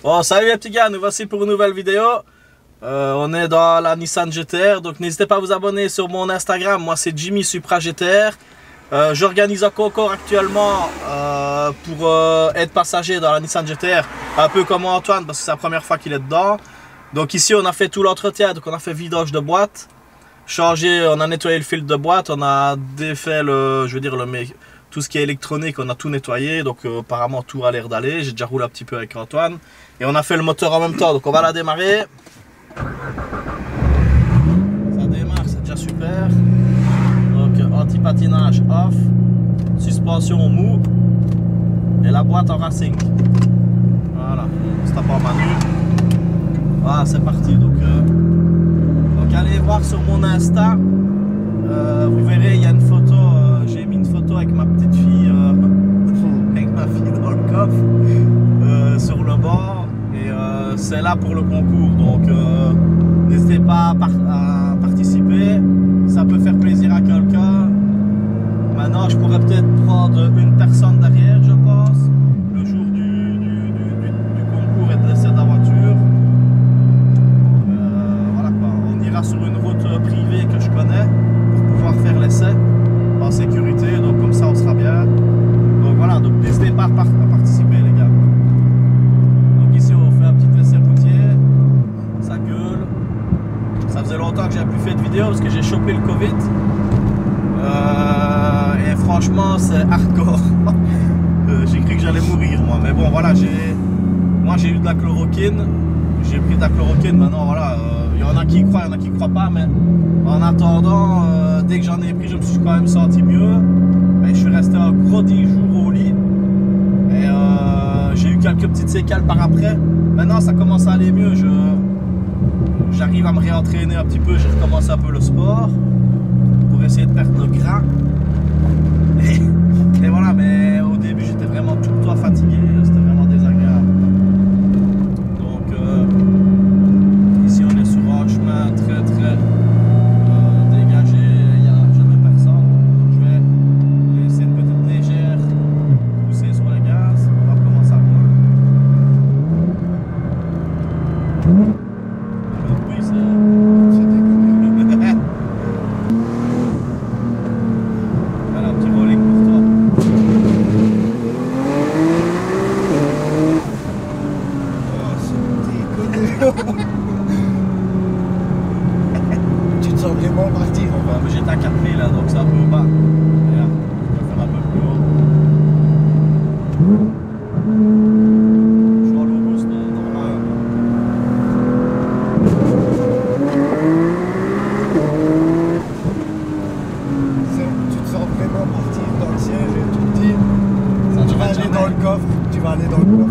Bon, salut les petits gars, nous voici pour une nouvelle vidéo. On est dans la Nissan GTR, donc n'hésitez pas à vous abonner sur mon Instagram. Moi c'est Jimmy Supra GTR. J'organise un concours actuellement pour être passager dans la Nissan GTR, un peu comme Antoine parce que c'est la première fois qu'il est dedans. Donc ici on a fait tout l'entretien, donc on a fait vidage de boîte, changé, on a nettoyé le filtre de boîte, on a défait tout ce qui est électronique, on a tout nettoyé, donc apparemment tout a l'air d'aller. J'ai déjà roulé un petit peu avec Antoine et on a fait le moteur en même temps, donc on va la démarrer. Ça démarre, c'est déjà super. Donc anti-patinage off, suspension mou et la boîte en racing. Voilà, stop en manu. Voilà, c'est parti. Donc allez voir sur mon Insta, vous verrez, il y a une photo, j'ai mis une photo avec ma petite fille, avec ma fille dans le coffre, sur le bord, et c'est là pour le concours. Donc n'hésitez pas à participer, ça peut faire plaisir à quelqu'un. Maintenant, je pourrais peut-être prendre une personne derrière, je pense, le jour du concours et de l'essai de la voiture. Voilà quoi, on ira sur une route privée que je connais pour pouvoir faire l'essai en sécurité, donc comme ça on sera bien. Donc voilà, donc n'hésitez pas à participer les gars. Donc ici on fait un petit essai routier, ça gueule. Ça faisait longtemps que j'ai plus fait de vidéo parce que j'ai chopé le Covid. Et franchement c'est hardcore. J'ai cru que j'allais mourir moi, mais bon voilà, moi j'ai eu de la chloroquine, j'ai pris de la chloroquine. Maintenant voilà, il y en a qui y croient, il y en a qui y croient pas, mais en attendant, dès que j'en ai pris, je me suis quand même senti mieux. Mais je suis resté un gros 10 jours au lit et j'ai eu quelques petites séquelles par après. Maintenant ça commence à aller mieux, j'arrive à me réentraîner un petit peu, j'ai recommencé un peu le sport pour essayer de perdre le gras. Et voilà, mais au début j'étais vraiment tout le temps fatigué, c'était vraiment désagréable. Donc ici on est sur un chemin très dégagé, il n'y a jamais personne. Donc je vais laisser une petite légère pousser sur le gaz, on va commencer à rouler. Le bruit c'est déconné. Voilà, un petit rolling pour toi. Oh, c'est déconné. Tu te sens vraiment partir enfin. Mais j'étais à 4000 là, donc c'est un peu bas. Regarde, je vais faire un peu plus haut. Je suis en low boost, normal. Tu te sens vraiment partir dans le siège et tu te dis tu vas aller dans le coffre,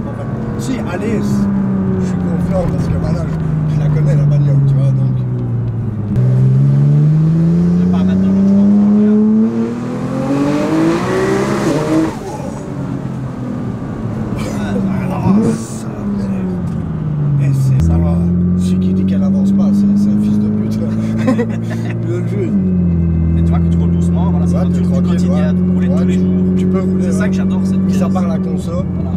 en fait. Si, allez, je suis confiant parce que voilà, je la connais la bagnole, tu vois, donc. Je vais pas mettre de l'autre, je comprends rien. Et ça va. Celui qui dit qu'elle avance pas, c'est un fils de pute. Le jeu. Et tu vois que tu roules doucement, voilà, c'est Ouais, du quotidien, tu rouler tous les jours. Tu peux rouler. C'est ça que j'adore cette pièce. Mis à part la console. Voilà.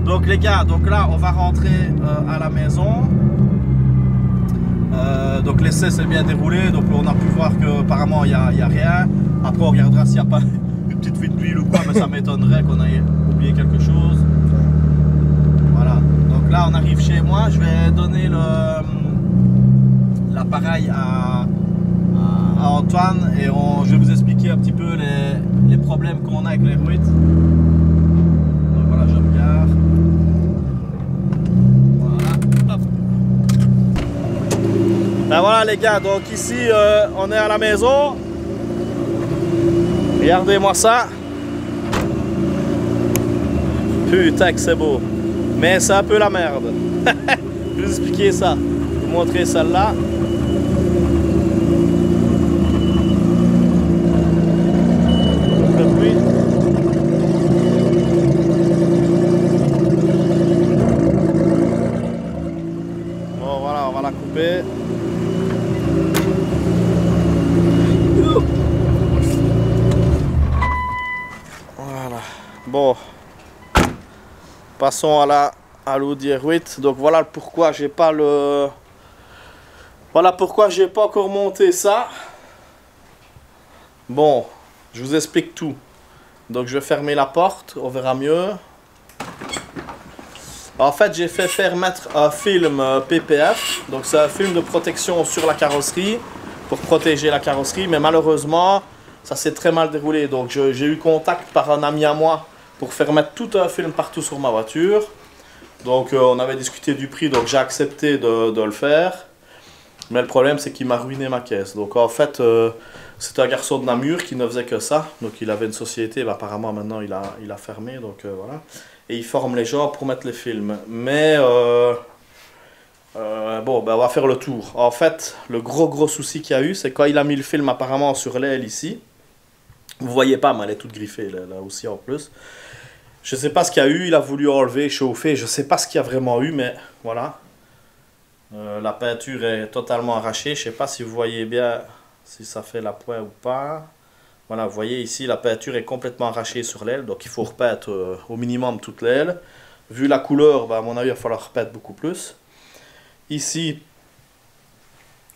Donc les gars, donc là on va rentrer à la maison. Donc l'essai s'est bien déroulé, donc on a pu voir qu'apparemment il n'y a rien. Après on regardera s'il n'y a pas une petite fuite d'huile ou quoi, mais ça m'étonnerait qu'on ait oublié quelque chose. Voilà, donc là on arrive chez moi, je vais donner l'appareil à Antoine et je vais vous expliquer un petit peu les problèmes qu'on a avec les roues. Donc voilà, je me gare. Voilà, hop. Ben voilà les gars, donc ici on est à la maison. Regardez-moi ça. Putain que c'est beau. Mais c'est un peu la merde. Je vais vous expliquer ça. Je vais vous montrer celle-là. Le bruit. Bon voilà, on va la couper. Bon, passons à l'Audi R8. Donc voilà pourquoi j'ai pas le... Voilà pourquoi j'ai pas encore monté ça. Bon, je vous explique tout. Donc je vais fermer la porte, on verra mieux. En fait, j'ai fait faire mettre un film PPF. Donc c'est un film de protection sur la carrosserie pour protéger la carrosserie. Mais malheureusement, ça s'est très mal déroulé. Donc j'ai eu contact par un ami à moi pour faire mettre tout un film partout sur ma voiture. Donc on avait discuté du prix, donc j'ai accepté de le faire. Mais le problème, c'est qu'il m'a ruiné ma caisse. Donc en fait, c'était un garçon de Namur qui ne faisait que ça. Donc il avait une société, bah, apparemment maintenant il a fermé. Donc voilà. Et il forme les gens pour mettre les films. Mais bon, bah, on va faire le tour. En fait, le gros souci qu'il y a eu, c'est quand il a mis le film apparemment sur l'aile ici. Vous voyez pas, mais elle est toute griffée là aussi en plus. Je sais pas ce qu'il y a eu, il a voulu enlever, chauffer. Je sais pas ce qu'il y a vraiment eu, mais voilà. La peinture est totalement arrachée. Je sais pas si vous voyez bien si ça fait la pointe ou pas. Voilà, vous voyez ici, la peinture est complètement arrachée sur l'aile. Donc il faut repeindre au minimum toute l'aile. Vu la couleur, bah, à mon avis, il va falloir repeindre beaucoup plus. Ici,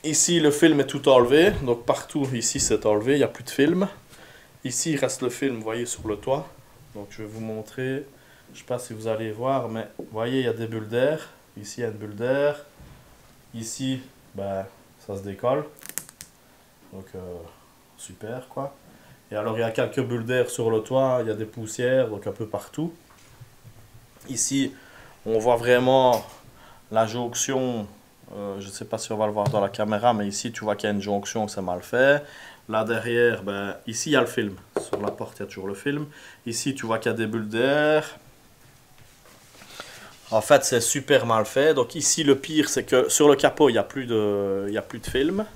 le film est tout enlevé. Donc partout ici, c'est enlevé. Il n'y a plus de film. Ici, il reste le film, vous voyez, sur le toit. Donc je vais vous montrer. Je ne sais pas si vous allez voir, mais vous voyez, il y a des bulles d'air. Ici, il y a une bulle d'air. Ici, ben, ça se décolle. Donc super, quoi. Et alors, il y a quelques bulles d'air sur le toit. Il y a des poussières, donc un peu partout. Ici, on voit vraiment la jonction. Je ne sais pas si on va le voir dans la caméra, mais ici, tu vois qu'il y a une jonction, c'est mal fait. Là derrière, ben, ici il y a le film. Sur la porte, il y a toujours le film. Ici, tu vois qu'il y a des bulles d'air. En fait, c'est super mal fait. Donc ici, le pire, c'est que sur le capot, il n'y a plus de film.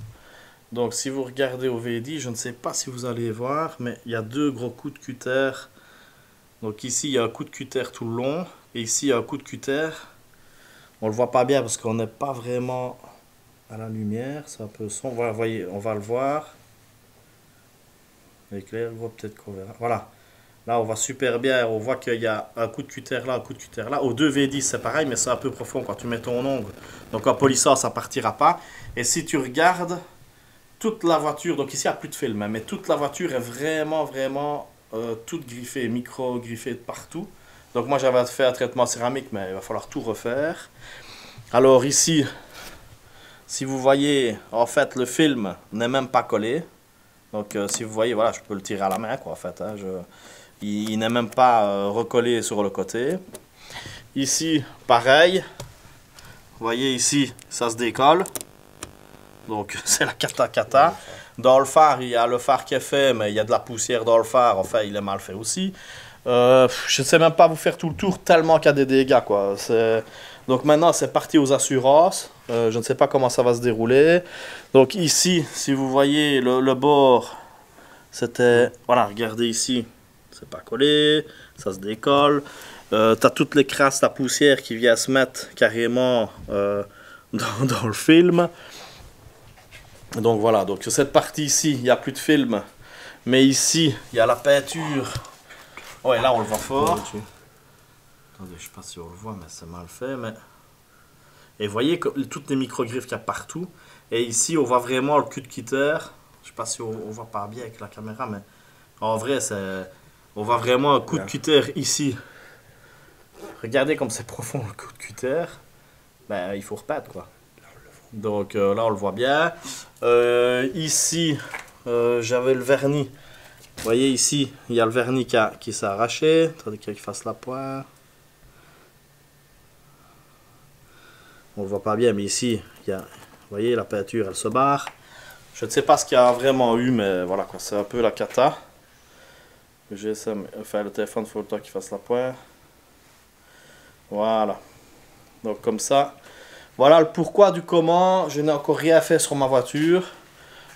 Donc si vous regardez au VD, je ne sais pas si vous allez voir, mais il y a deux gros coups de cutter. Donc ici, il y a un coup de cutter tout le long. Et ici, il y a un coup de cutter. On le voit pas bien parce qu'on n'est pas vraiment à la lumière. C'est un peu sombre. Voilà, voyez, on va le voir. L'éclair, peut-être qu'on verra. Voilà. Là, on voit super bien. On voit qu'il y a un coup de cutter là, un coup de cutter là. Au 2V10, c'est pareil, mais c'est un peu profond quand tu mets ton ongle. Donc, en polissant, ça partira pas. Et si tu regardes toute la voiture, donc ici, il n'y a plus de film, hein, mais toute la voiture est vraiment toute griffée, micro-griffée de partout. Donc, moi, j'avais fait un traitement céramique, mais il va falloir tout refaire. Alors, ici, si vous voyez, en fait, le film n'est même pas collé. Donc si vous voyez, voilà, je peux le tirer à la main, quoi, en fait. Hein, il n'est même pas recollé sur le côté. Ici, pareil. Vous voyez ici, ça se décolle. Donc c'est la cata. Dans le phare, il y a le phare qui est fait, mais il y a de la poussière dans le phare. Enfin, il est mal fait aussi. Je ne sais même pas vous faire tout le tour tellement qu'il y a des dégâts, quoi. Donc maintenant, c'est parti aux assurances. Je ne sais pas comment ça va se dérouler. Donc ici, si vous voyez le bord, c'était... Voilà, regardez ici, c'est pas collé, ça se décolle. Tu as toutes les crasses, la poussière qui vient se mettre carrément dans le film. Donc voilà, donc sur cette partie ici, il n'y a plus de film. Mais ici, il y a la peinture. Ouais, là on le voit fort. Attendez, je sais pas si on le voit, mais c'est mal fait. Mais... Et vous voyez toutes les micro-griffes qu'il y a partout. Et ici, on voit vraiment le cul de cutter. Je sais pas si on voit pas bien avec la caméra, mais en vrai, on voit vraiment un coup de cutter ici. Regardez comme c'est profond le coup de cutter. Ben, il faut repeindre, quoi. Donc là, on le voit bien. Ici, j'avais le vernis. Vous voyez ici, il y a le vernis qui s'est arraché. Attendez qu'il fasse la pointe. On ne le voit pas bien, mais ici, vous voyez, la peinture, elle se barre. Je ne sais pas ce qu'il y a vraiment eu, mais voilà, c'est un peu la cata. Le GSM, enfin le téléphone, il faut le temps qu'il fasse la pointe. Voilà. Donc comme ça. Voilà le pourquoi du comment. Je n'ai encore rien fait sur ma voiture.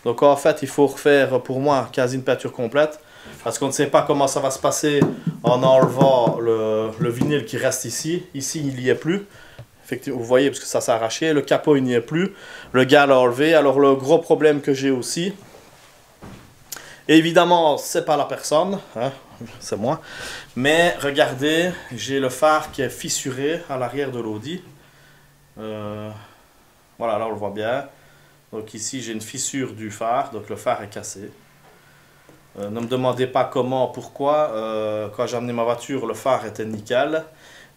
Donc en fait, il faut refaire pour moi quasi une peinture complète. Parce qu'on ne sait pas comment ça va se passer en enlevant le vinyle qui reste ici. Ici, il n'y est plus. Effectivement, vous voyez, parce que ça s'est arraché. Le capot, il n'y est plus. Le gars l'a enlevé. Alors le gros problème que j'ai aussi, évidemment, c'est pas la personne. Hein. c'est moi. Mais regardez, j'ai le phare qui est fissuré à l'arrière de l'Audi. Voilà, là on le voit bien. Donc ici j'ai une fissure du phare, donc le phare est cassé. Ne me demandez pas comment, pourquoi. Quand j'ai amené ma voiture, le phare était nickel.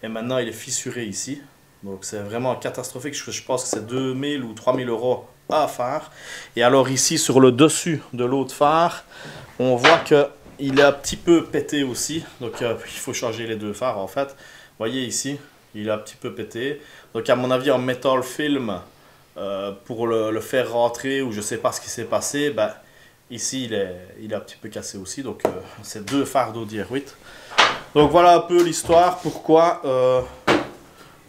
Et maintenant il est fissuré ici. Donc c'est vraiment catastrophique. Je pense que c'est 2000 ou 3000 € à phare. Et alors ici sur le dessus de l'autre phare, on voit qu'il est un petit peu pété aussi. Donc il faut changer les deux phares en fait. Vous voyez ici, il est un petit peu pété. Donc à mon avis en mettant le film pour le faire rentrer, ou je sais pas ce qui s'est passé, ben, ici il est un petit peu cassé aussi. Donc c'est deux phares d'Audi R8. Donc voilà un peu l'histoire, pourquoi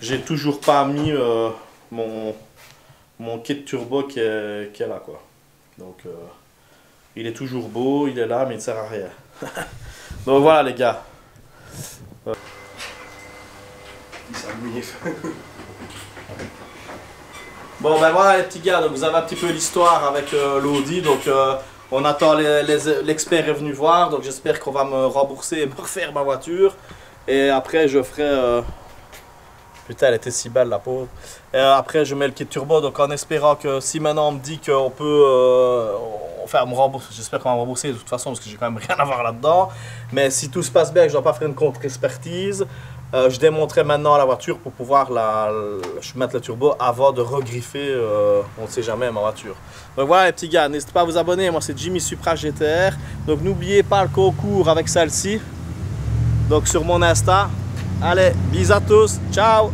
j'ai toujours pas mis mon kit turbo qui est là quoi. Donc il est toujours beau, il est là mais il ne sert à rien. Donc voilà les gars. Bon ben voilà les petits gars, donc vous avez un petit peu l'histoire avec l'Audi. Donc on attend, l'expert est venu voir, donc j'espère qu'on va me rembourser et me refaire ma voiture. Et après je ferai... Putain, elle était si belle la pauvre. Et après je mets le kit turbo, donc en espérant que si maintenant on me dit qu'on peut faire me rembourser, j'espère qu'on va me rembourser de toute façon parce que j'ai quand même rien à voir là-dedans. Mais si tout se passe bien, que je ne dois pas faire une contre-expertise, je démonterai maintenant la voiture pour pouvoir mettre le turbo avant de regriffer, on ne sait jamais, ma voiture. Donc voilà les petits gars, n'hésitez pas à vous abonner, moi c'est Jimmy Supra GTR. Donc n'oubliez pas le concours avec celle-ci, donc sur mon Insta. Allez, bisous à tous, ciao!